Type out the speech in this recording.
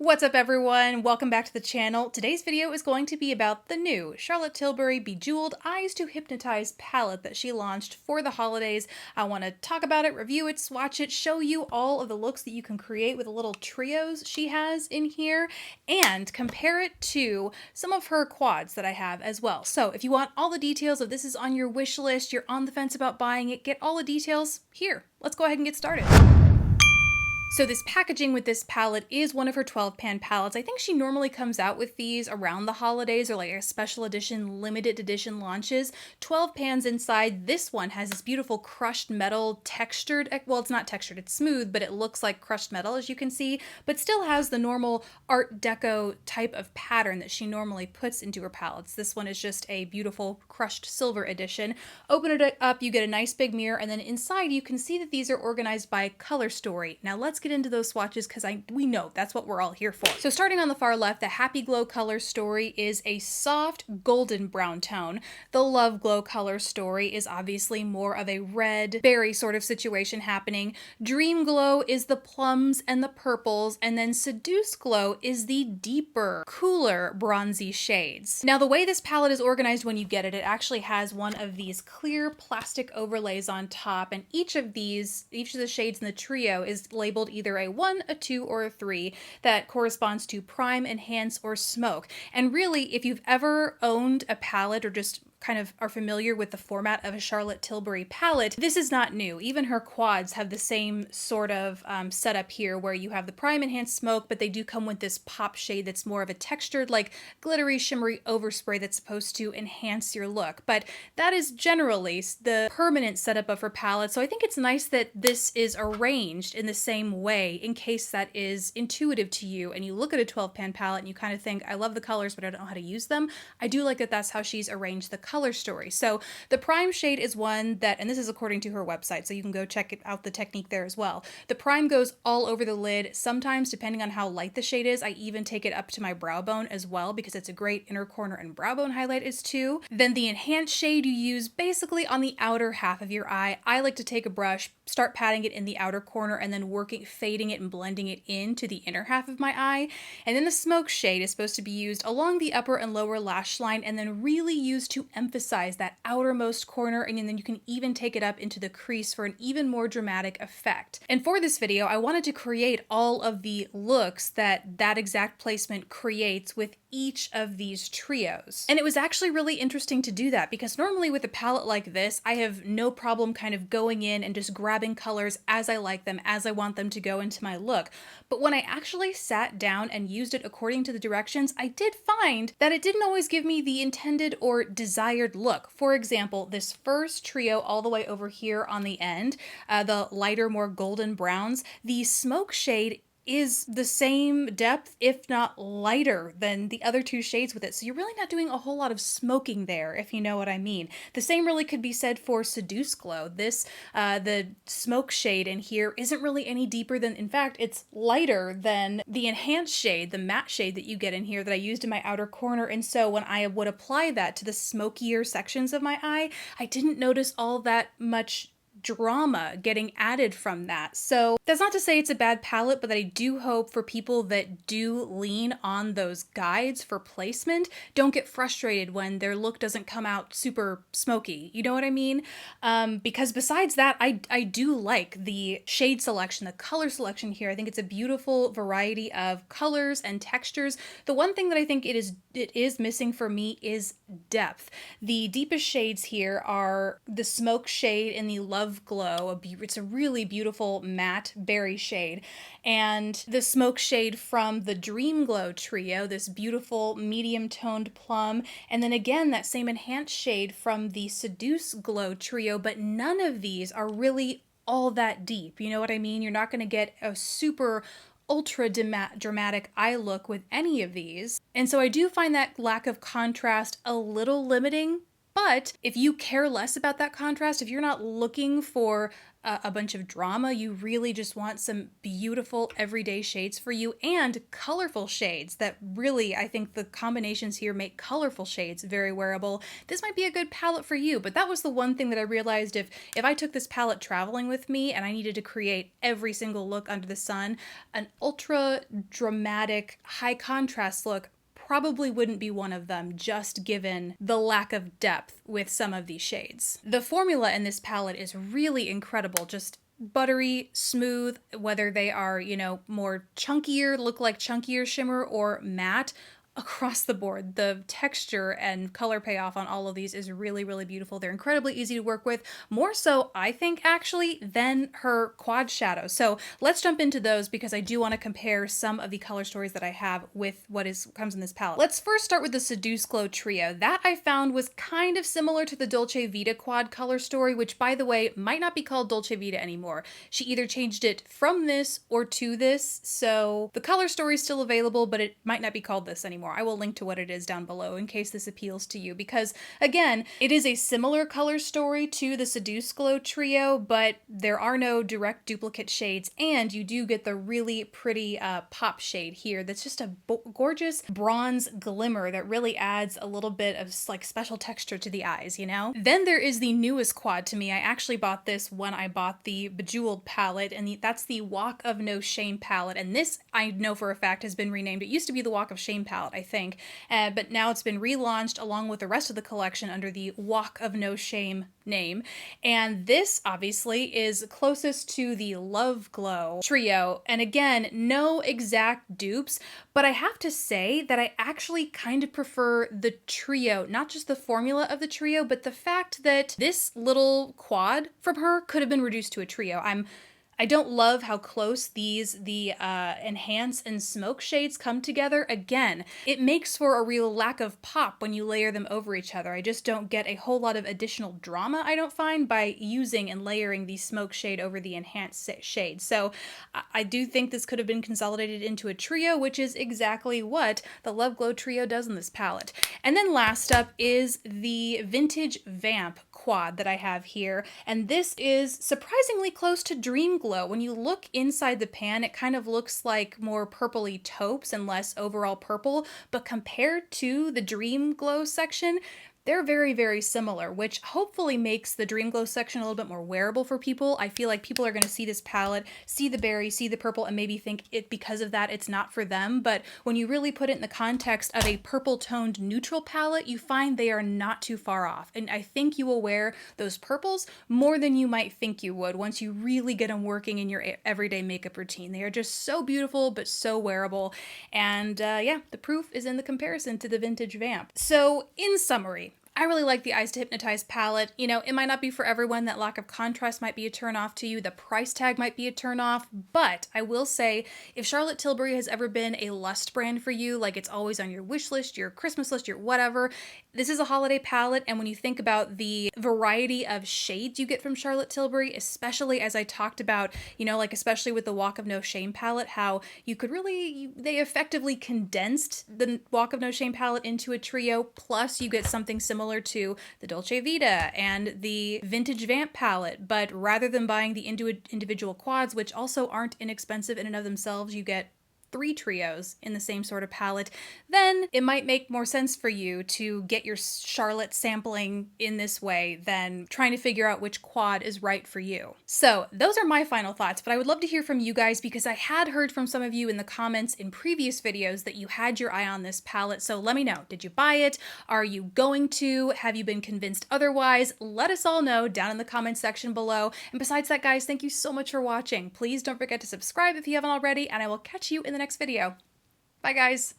What's up everyone? Welcome back to the channel. Today's video is going to be about the new Charlotte Tilbury Bejewelled Eyes to Hypnotize palette that she launched for the holidays. I want to talk about it, review it, swatch it, show you all of the looks that you can create with the little trios she has in here, and compare it to some of her quads that I have as well. So if you want all the details, if this is on your wish list, you're on the fence about buying it, get all the details here. Let's go ahead and get started. So this packaging with this palette is one of her 12-pan palettes. I think she normally comes out with these around the holidays or like a special edition, limited edition launches. 12 pans inside. This one has this beautiful crushed metal textured, well, it's not textured, it's smooth, but it looks like crushed metal as you can see, but still has the normal Art Deco type of pattern that she normally puts into her palettes. This one is just a beautiful crushed silver edition. Open it up, you get a nice big mirror, and then inside you can see that these are organized by color story. Now let's get into those swatches because we know that's what we're all here for. So starting on the far left, the Happy Glow color story is a soft golden brown tone. The Love Glow color story is obviously more of a red berry sort of situation happening. Dream Glow is the plums and the purples, and then Seduce Glow is the deeper, cooler bronzy shades. Now the way this palette is organized when you get it, it actually has one of these clear plastic overlays on top, and each of the shades in the trio is labeled either a 1, a 2, or a 3 that corresponds to prime, enhance, or smoke. And really, if you've ever owned a palette or just kind of are familiar with the format of a Charlotte Tilbury palette, this is not new. Even her quads have the same sort of setup here where you have the prime, enhance, smoke, but they do come with this pop shade that's more of a textured, like glittery, shimmery overspray that's supposed to enhance your look. But that is generally the permanent setup of her palette, so I think it's nice that this is arranged in the same way in case that is intuitive to you and you look at a 12-pan palette and you kind of think, I love the colors, but I don't know how to use them. I do like that that's how she's arranged the color story. So the prime shade is one that, and this is according to her website, so you can go check out the technique there as well. The prime goes all over the lid. Sometimes, depending on how light the shade is, I even take it up to my brow bone as well because it's a great inner corner and brow bone highlight is too. Then the enhanced shade you use basically on the outer half of your eye. I like to take a brush, start patting it in the outer corner, and then fading it and blending it into the inner half of my eye. And then the smoke shade is supposed to be used along the upper and lower lash line and then really used to emphasize that outermost corner, and then you can even take it up into the crease for an even more dramatic effect. And for this video, I wanted to create all of the looks that exact placement creates with each of these trios. And it was actually really interesting to do that because normally with a palette like this, I have no problem kind of going in and just grabbing colors as I like them, as I want them to go into my look. But when I actually sat down and used it according to the directions, I did find that it didn't always give me the intended or desired look. For example, this first trio all the way over here on the end, the lighter, more golden browns, the smoke shade is the same depth, if not lighter, than the other two shades with it. So you're really not doing a whole lot of smoking there, if you know what I mean. The same really could be said for Seduce Glow. This, the smoke shade in here isn't really any deeper than, in fact, it's lighter than the enhanced shade, the matte shade that you get in here that I used in my outer corner. And so when I would apply that to the smokier sections of my eye, I didn't notice all that much drama getting added from that. So that's not to say it's a bad palette, but I do hope for people that do lean on those guides for placement don't get frustrated when their look doesn't come out super smoky. You know what I mean? Because besides that, I do like the shade selection, the color selection here. I think it's a beautiful variety of colors and textures. The one thing that I think it is missing for me is depth. The deepest shades here are the smoke shade and the Love Glow. It's a really beautiful matte berry shade, and the smoke shade from the Dream Glow trio, this beautiful medium toned plum, and then again that same enhanced shade from the Seduce Glow trio, but none of these are really all that deep. You know what I mean? You're not going to get a super ultra dramatic eye look with any of these. And so I do find that lack of contrast a little limiting, But if you care less about that contrast, if you're not looking for a bunch of drama, you really just want some beautiful everyday shades for you and colorful shades that really, I think the combinations here make colorful shades very wearable. This might be a good palette for you, but that was the one thing that I realized if I took this palette traveling with me and I needed to create every single look under the sun, an ultra dramatic, high contrast look probably wouldn't be one of them, just given the lack of depth with some of these shades. The formula in this palette is really incredible, just buttery, smooth, whether they are, you know, more chunkier, look like chunkier shimmer, or matte. Across the board, the texture and color payoff on all of these is really, really beautiful. They're incredibly easy to work with, more so, I think, actually, than her quad shadows. So let's jump into those because I do want to compare some of the color stories that I have with what comes in this palette. Let's first start with the Seduce Glow Trio. That I found was kind of similar to the Dolce Vita quad color story, which, by the way, might not be called Dolce Vita anymore. She either changed it from this or to this, so the color story is still available, but it might not be called this anymore. I will link to what it is down below in case this appeals to you, because again, it is a similar color story to the Seduce Glow Trio, but there are no direct duplicate shades, and you do get the really pretty pop shade here that's just a gorgeous bronze glimmer that really adds a little bit of like special texture to the eyes, you know? Then there is the newest quad to me. I actually bought this when I bought the Bejewelled palette, and that's the Walk of No Shame palette, and this I know for a fact has been renamed. It used to be the Walk of Shame palette, I think, but now it's been relaunched along with the rest of the collection under the Walk of No Shame name. And this obviously is closest to the Love Glow Trio. And again, no exact dupes, but I have to say that I actually kind of prefer the trio, not just the formula of the trio, but the fact that this little quad from her could have been reduced to a trio. I don't love how close the Enhance and Smoke shades come together. Again, it makes for a real lack of pop when you layer them over each other. I just don't get a whole lot of additional drama, I don't find, by using and layering the Smoke shade over the Enhance shade. So I do think this could have been consolidated into a trio, which is exactly what the Love Glow Trio does in this palette. And then last up is the Vintage Vamp quad that I have here, and this is surprisingly close to Dream Glow. When you look inside the pan, it kind of looks like more purpley taupes and less overall purple, but compared to the Dream Glow section, they're very, very similar, which hopefully makes the Dream Glow section a little bit more wearable for people. I feel like people are going to see this palette, see the berry, see the purple, and maybe think it because of that it's not for them. But when you really put it in the context of a purple-toned neutral palette, you find they are not too far off. And I think you will wear those purples more than you might think you would once you really get them working in your everyday makeup routine. They are just so beautiful, but so wearable. And yeah, the proof is in the comparison to the Vintage Vamp. So in summary, I really like the Eyes to Hypnotize palette. You know, it might not be for everyone. That lack of contrast might be a turn off to you. The price tag might be a turn off, but I will say if Charlotte Tilbury has ever been a lust brand for you, like it's always on your wish list, your Christmas list, your whatever, this is a holiday palette. And when you think about the variety of shades you get from Charlotte Tilbury, especially as I talked about, you know, like especially with the Walk of No Shame palette, how you could really, they effectively condensed the Walk of No Shame palette into a trio, plus you get something similar to the Dolce Vita and the Vintage Vamp palette, but rather than buying the individual quads, which also aren't inexpensive in and of themselves, you get 3 trios in the same sort of palette, then it might make more sense for you to get your Charlotte sampling in this way than trying to figure out which quad is right for you. So those are my final thoughts, but I would love to hear from you guys because I had heard from some of you in the comments in previous videos that you had your eye on this palette. So let me know, did you buy it? Are you going to? Have you been convinced otherwise? Let us all know down in the comments section below. And besides that, guys, thank you so much for watching. Please don't forget to subscribe if you haven't already, and I will catch you in the next video. Bye, guys.